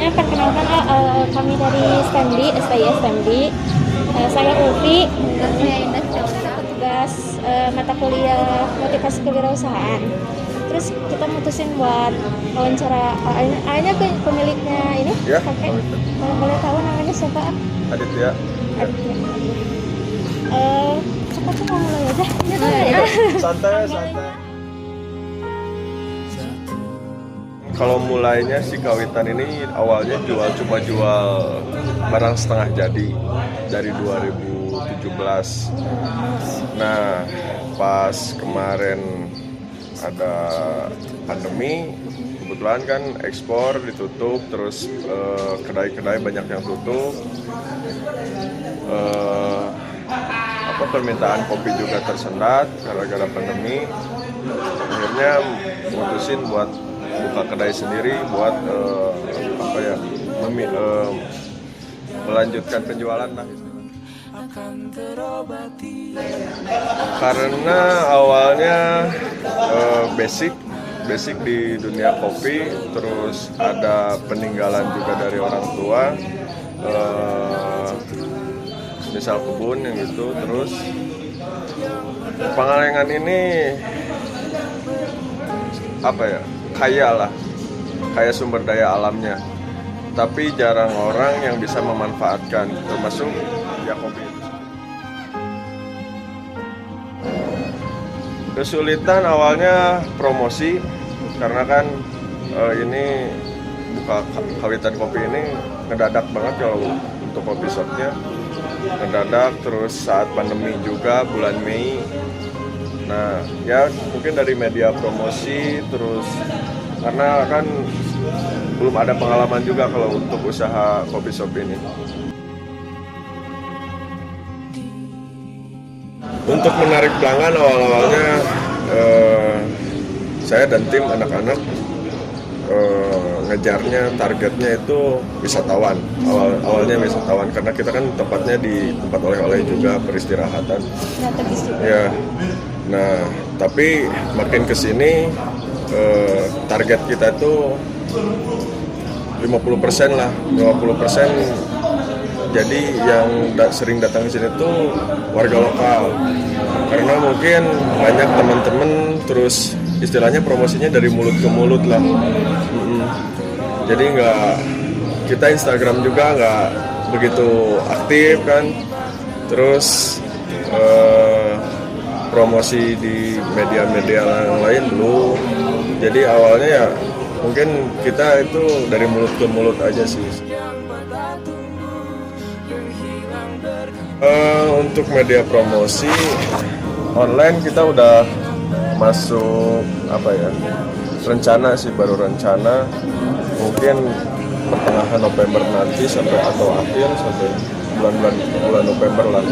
Sebelumnya perkenalkan kami dari STMD, STI STMD. Saya Ufi, saya Indah Syawsa, petugas mata kuliah motivasi kewirausahaan. Terus kita mutusin buat wawancara A-nya pemiliknya ini, ya, kakek. Kalau boleh tahu namanya siapa? Aditya. Aditya. Siapa tuh mau mulai aja? Santai. Kalau mulainya si Kawitan ini awalnya cuma jual barang setengah jadi dari 2017. Nah, pas kemarin ada pandemi, kebetulan kan ekspor ditutup, terus kedai-kedai banyak yang tutup. Permintaan kopi juga tersendat gara-gara pandemi. Akhirnya mutusin buat buka kedai sendiri buat melanjutkan penjualan lah. Karena awalnya basic di dunia kopi, terus ada peninggalan juga dari orang tua, misal kebun yang gitu. Terus Pangalengan ini kaya sumber daya alamnya, tapi jarang orang yang bisa memanfaatkan, termasuk ya kopi itu. Kesulitan awalnya promosi, karena kan ini buka Kawitan Kopi ini ngedadak banget kalau untuk kopi shopnya, ngedadak. Terus saat pandemi juga bulan Mei. Nah, ya mungkin dari media promosi, terus karena kan belum ada pengalaman juga kalau untuk usaha kopi shop ini. Untuk menarik pelanggan awal-awalnya saya dan tim anak-anak ngejarnya, targetnya itu wisatawan. Awalnya wisatawan, karena kita kan tempatnya di tempat oleh-oleh juga, peristirahatan. Ya. Nah, tapi makin kesini target kita itu 50% lah, 50%. Jadi yang sering datang ke sini tuh warga lokal. Karena mungkin banyak teman-teman, terus istilahnya promosinya dari mulut ke mulut lah. Jadi kita Instagram juga nggak begitu aktif kan. Terus promosi di media-media yang lain belum. Jadi awalnya ya mungkin kita itu dari mulut ke mulut aja sih. Untuk media promosi online kita udah masuk rencana sih, baru rencana mungkin pertengahan November nanti atau akhir sampai bulan November lah.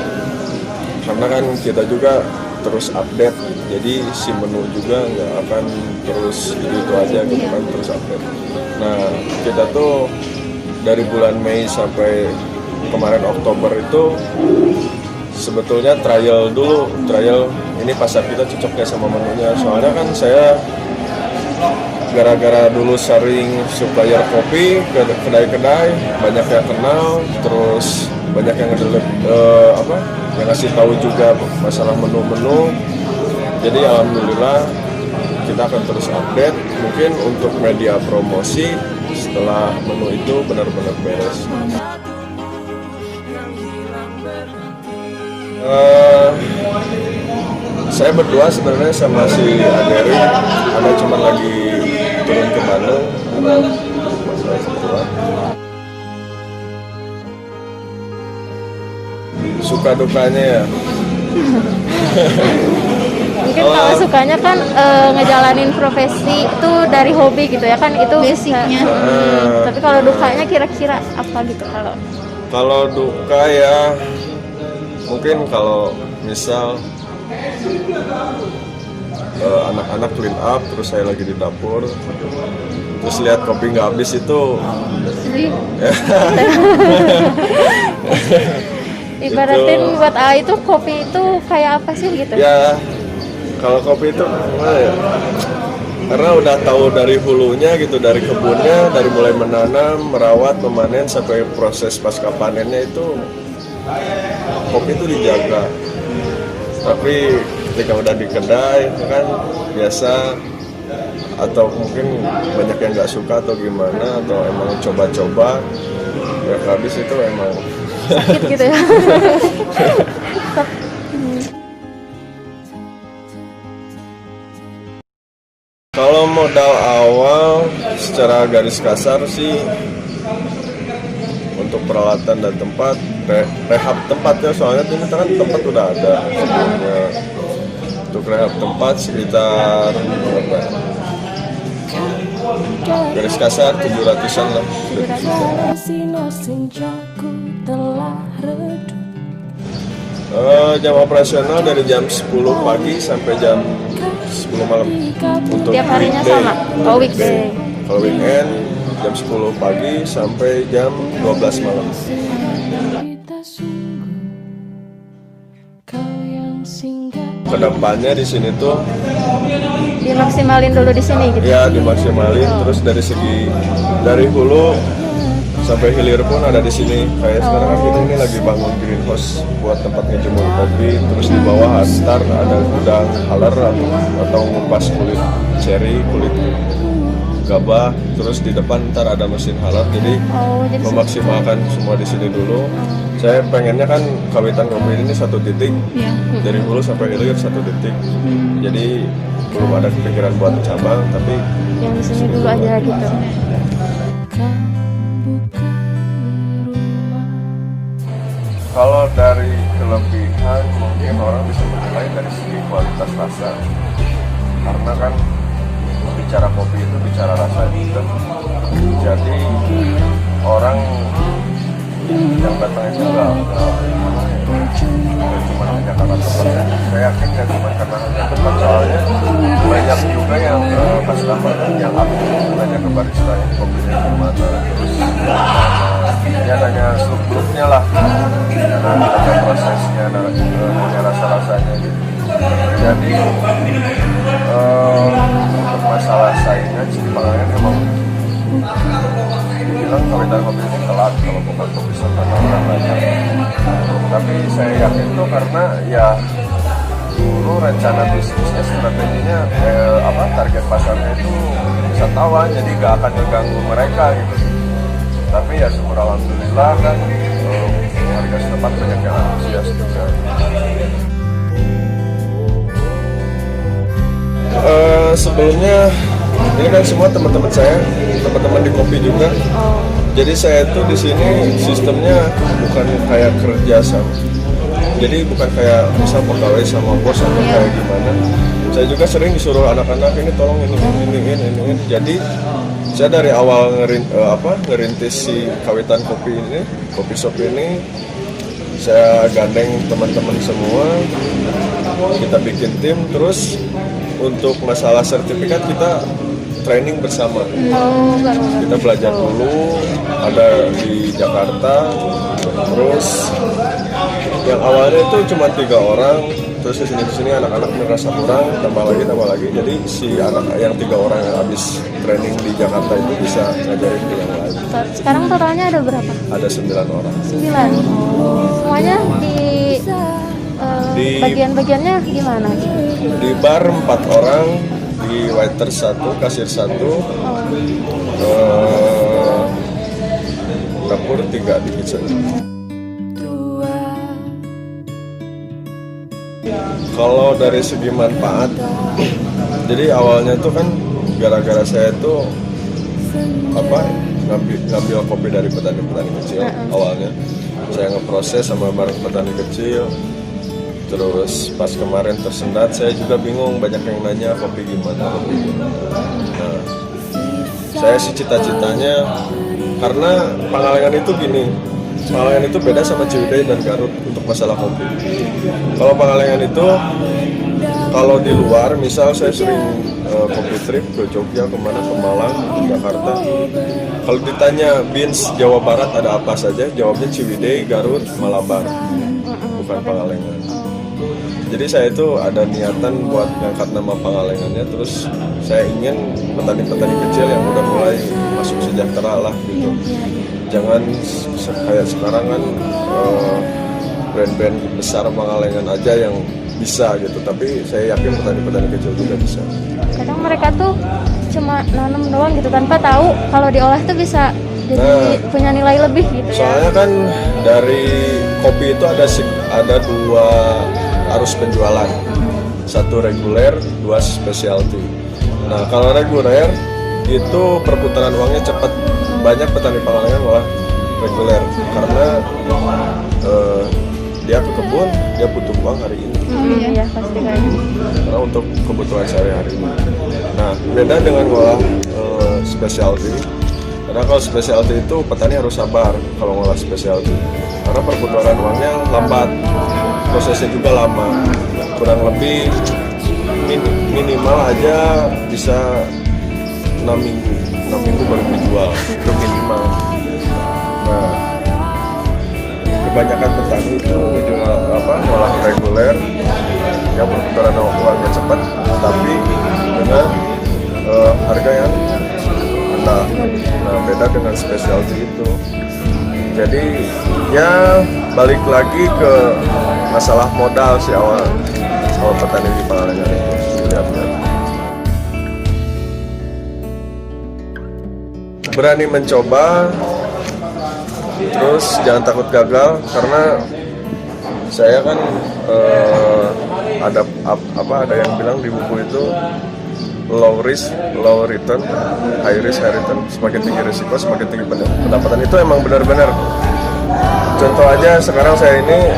Karena kan kita juga terus update, jadi si menu juga nggak akan terus itu aja gitu kan, terus update. Nah, kita tuh dari bulan Mei sampai kemarin Oktober itu sebetulnya trial ini pasar kita cocoknya sama menunya. Soalnya kan saya gara-gara dulu sering supplier kopi ke kedai-kedai, banyak yang kenal, terus banyak yang yang ngasih tahu juga masalah menu-menu. Jadi alhamdulillah kita akan terus update. Mungkin untuk media promosi setelah menu itu benar-benar beres. Saya berdua sebenarnya sama si Aderi, ada cuma lagi turun ke Bandung karena masalah kebetulan. Suka dukanya ya. Mungkin kalau sukanya kan ngejalanin profesi itu dari hobi gitu ya kan, itu basicnya. Tapi kalau dukanya kira-kira apa gitu kalau duka ya mungkin kalau misal anak-anak clean up, terus saya lagi di dapur, terus lihat kopi nggak habis itu. Ibaratin itu, buat A itu kopi itu kayak apa sih gitu? Ya, kalau kopi itu gimana ya? karena udah tahu dari hulunya gitu, dari kebunnya, dari mulai menanam, merawat, memanen sampai proses pasca panennya itu kopi itu dijaga. Tapi ketika udah di kedai itu kan biasa, atau mungkin banyak yang nggak suka atau gimana, atau emang coba-coba ya habis itu emang sakit gitu ya. Kalau modal awal secara garis kasar sih untuk peralatan dan tempat, rehab tempatnya, soalnya ini kan tempat udah ada sebelumnya. Untuk rehab tempat sekitar berapa? Garis kasar 700-an lah. Jam operasional dari jam 10 pagi sampai jam 10 malam. Untuk Tiap harinya weekday. sama? Oh, weekday. Kalau weekend jam 10 pagi sampai jam 12 malam. Kedepannya di sini tuh Dimaksimalin dulu di sini gitu. ya dimaksimalin, terus dari hulu sampai hilir pun ada di sini. Kayak sekarang kan kita ini lagi bangun greenhouse buat tempat ngejemur kopi, terus di bawah ntar ada gudang haler atau ngupas kulit cherry, kulit gabah, terus di depan ntar ada mesin haler. Jadi Jadi memaksimalkan semua di sini dulu. Saya pengennya kan kawitan kopi ini satu titik, dari hulu sampai hilir satu titik. Jadi belum ada kepikiran buat cabang, tapi yang di sini dulu aja gitu. kalau dari kelebihan mungkin orang bisa menilai dari segi kualitas rasa, karena kan bicara kopi itu bicara rasa juga. Jadi orang yang datang itu nggak cuma hanya karena tempat. Saya yakin nggak cuma karena hanya tempat, soalnya banyak juga yang customer yang aktif nanya ke barista yang kopinya gimana, terus ya nanya seluk-beluknya lah, nanya prosesnya, nanya rasa-rasanya gitu. Jadi untuk masalah saingan sih makanya emang dibilang kawitan kopi ini telat kalau bukan kopi sultan orang banyak. Tapi saya yakin tuh karena ya dulu rencana bisnisnya, strateginya target pasarnya itu wisatawan, jadi gak akan mengganggu mereka gitu. Tapi ya syukur alhamdulillah kan harga setempat banyak yang antusias juga. Sebelumnya ini kan semua teman-teman saya, teman-teman di kopi juga. Jadi saya tuh di sini sistemnya bukan kayak kerja sama. Jadi bukan kayak misal pegawai sama bos atau kayak gimana. Saya juga sering disuruh anak-anak ini tolong ini. Jadi saya dari awal ngerintis si kawitan kopi ini, kopi shop ini, saya gandeng teman-teman semua, kita bikin tim, terus untuk masalah sertifikat kita training bersama. Kita belajar dulu, ada di Jakarta, terus yang awalnya itu cuma 3 orang, terus di sini anak-anak merasa kurang, tambah lagi. Jadi si anak yang 3 orang yang habis training di Jakarta itu bisa ngajarin ke yang lain. Sekarang totalnya ada berapa? Ada 9 orang. 9. Semuanya di bagian-bagiannya gimana? Di bar 4 orang, di waiter 1, kasir 1, dapur 3 di kitchen. Kalau dari segi manfaat, jadi awalnya tuh kan gara-gara saya tuh ngambil kopi dari petani-petani kecil. Awalnya saya ngeproses sama bareng petani kecil. Terus pas kemarin tersendat, saya juga bingung, banyak yang nanya kopi gimana. Nah, saya sih cita-citanya, karena Pangalengan itu gini, Pangalengan itu beda sama Ciwidey dan Garut untuk masalah kopi. Kalau Pangalengan itu, kalau di luar, misal saya sering kopi trip ke Jogja, kemana, ke Malang, ke Jakarta. Kalau ditanya beans Jawa Barat ada apa saja, jawabnya Ciwidey, Garut, Malabar, bukan Pangalengan. Jadi saya itu ada niatan buat ngangkat nama Pangalengannya, terus saya ingin petani-petani kecil yang udah mulai masuk sejahtera lah gitu. Jangan kayak sekarang kan brand-brand besar Pangalengan aja yang bisa gitu, tapi saya yakin petani-petani kecil juga bisa. Kadang mereka tuh cuma nanam doang gitu tanpa tahu kalau diolah tuh bisa jadi punya nilai lebih gitu ya. Soalnya kan dari kopi itu ada dua arus penjualan, satu reguler, dua specialty. Nah kalau reguler itu perputaran uangnya cepat, banyak petani Pangalengan malah reguler karena dia ke kebun, dia butuh uang hari ini. Iya pasti kayaknya. Karena untuk kebutuhan sehari-hari ini. Nah beda dengan ngolah specialty. Karena kalau specialty itu petani harus sabar kalau ngolah specialty, karena perputaran uangnya lambat, prosesnya juga lama, kurang lebih minimal aja bisa 6 minggu baru dijual, itu minimal. Nah kebanyakan petani itu menjual ngolah reguler yang perputaran uangnya cepat, tapi dengan harga yang rendah. Nah beda dengan specialty itu. Jadi ya balik lagi ke masalah modal sih awal petani di Pangalengan itu lihat-lihat. Berani mencoba, terus jangan takut gagal, karena saya kan ada yang bilang di buku itu low risk, low return, high risk, high return. Semakin tinggi risiko, semakin tinggi pendapatan. Itu emang benar-benar. Contoh aja sekarang saya ini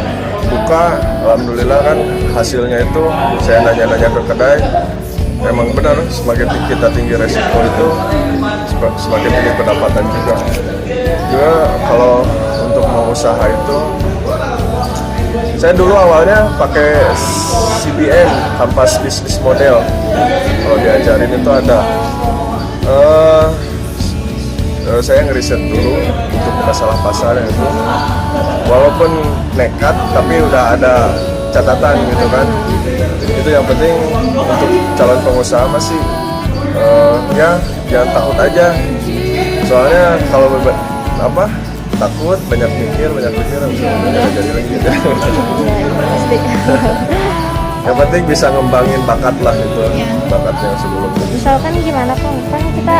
buka, alhamdulillah kan hasilnya itu saya nanya-nanya ke kedai, emang benar semakin kita tinggi risiko itu semakin tinggi pendapatan juga. Juga kalau untuk mau usaha itu, saya dulu awalnya pakai CBM, Kampas Business Model. Kalau diajarin itu ada, saya ngeriset dulu untuk masalah pasar itu. Walaupun nekat, tapi udah ada catatan gitu kan. Itu yang penting untuk calon pengusaha masih, ya jangan takut aja. Soalnya kalau takut, banyak mikir, nggak jadi lagi gitu. Pasti. Yang penting bisa ngembangin bakat lah itu, bakat yang sebelumnya. Misalkan gimana kan kita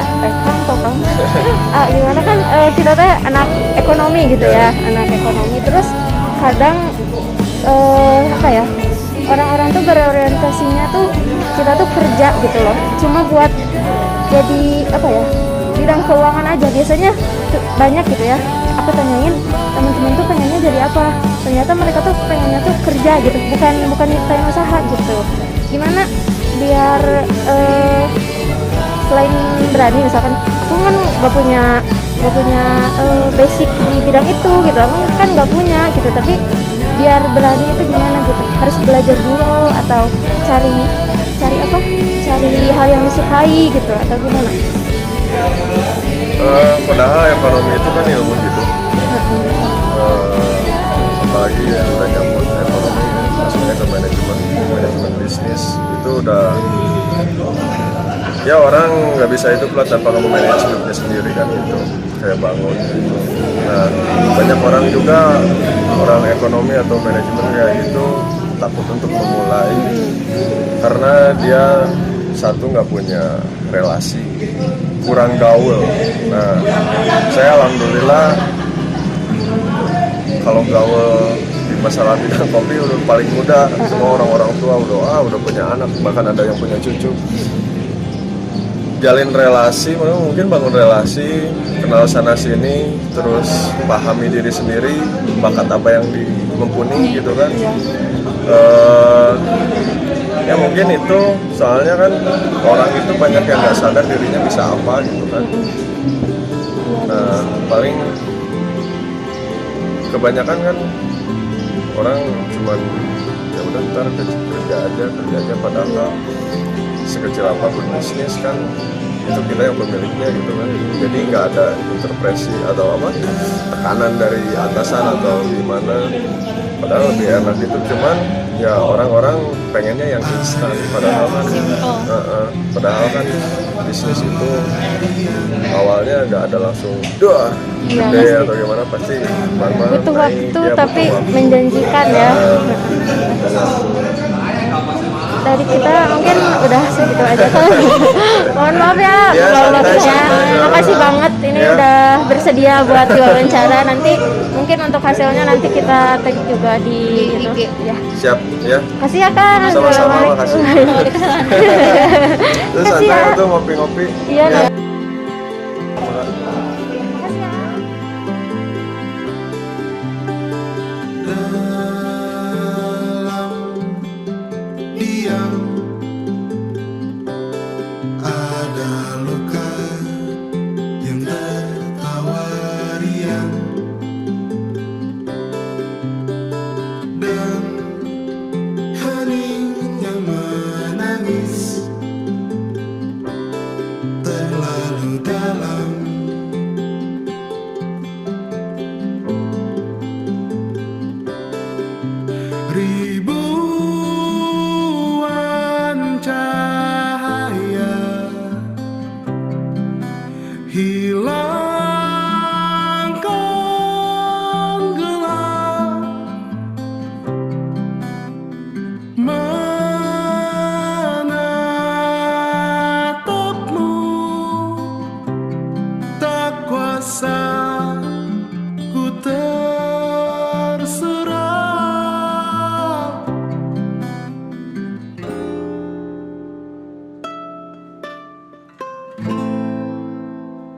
gimana kan kita tuh anak ekonomi gitu ya, anak ekonomi, terus kadang orang-orang tuh berorientasinya tuh kita tuh kerja gitu loh, cuma buat jadi bidang keuangan aja. Biasanya banyak gitu ya, aku tanyain teman-teman tuh pengennya jadi apa, ternyata mereka tuh pengennya tuh kerja gitu, bukan nyiptain usaha gitu. Gimana biar selain berani, misalkan aku kan gak punya basic di bidang itu gitu, aku kan gak punya gitu, tapi biar berani itu gimana gitu, harus belajar dulu atau cari hal yang disukai gitu, atau gimana? Padahal ekonomi itu kan ilmu gitu, apalagi yang udah nyambut ekonomi, maksudnya ke manajemen bisnis itu udah, ya orang nggak bisa hidup lah tanpa kamu manage hidupnya sendiri kan gitu, kayak bangun gitu. Nah banyak orang juga, orang ekonomi atau manajemen kayak gitu takut untuk memulai karena dia satu nggak punya relasi, kurang gaul. Nah saya alhamdulillah kalau gaul di masalah bidang kopi udah paling muda. Semua orang-orang tua udah punya anak, bahkan ada yang punya cucu. Jalin relasi, mungkin bangun relasi, kenal sana sini, terus pahami diri sendiri, bakat apa yang mumpuni gitu kan. Ya mungkin itu, soalnya kan orang itu banyak yang nggak sadar dirinya bisa apa gitu kan. Nah paling kebanyakan kan orang cuman ya udah ntar kerja aja padahal sekecil apapun bisnis kan itu kita yang pemiliknya gitu kan, jadi nggak ada intervensi atau apa tekanan dari atasan atau gimana, padahal lebih enak itu. Cuman ya orang-orang pengennya yang instan, padahal kan padahal kan bisnis itu awalnya nggak ada langsung doa Iya, gede pasti. atau gimana, pasti pelan-pelan Butuh naik, waktu ya, tapi butuh waktu. menjanjikan ya. Dari kita mungkin udah segitu aja kan. Mohon maaf ya, Ya, waktunya. santai. Makasih banget ini Ya. udah bersedia buat diwawancara. Nanti mungkin untuk hasilnya nanti kita tag juga di IG. Ya. Siap ya, Kasih ya Kak. sama-sama, makasih. Terus Kasih santai ya. itu ngopi-ngopi. Iya, Ya. nah. Diam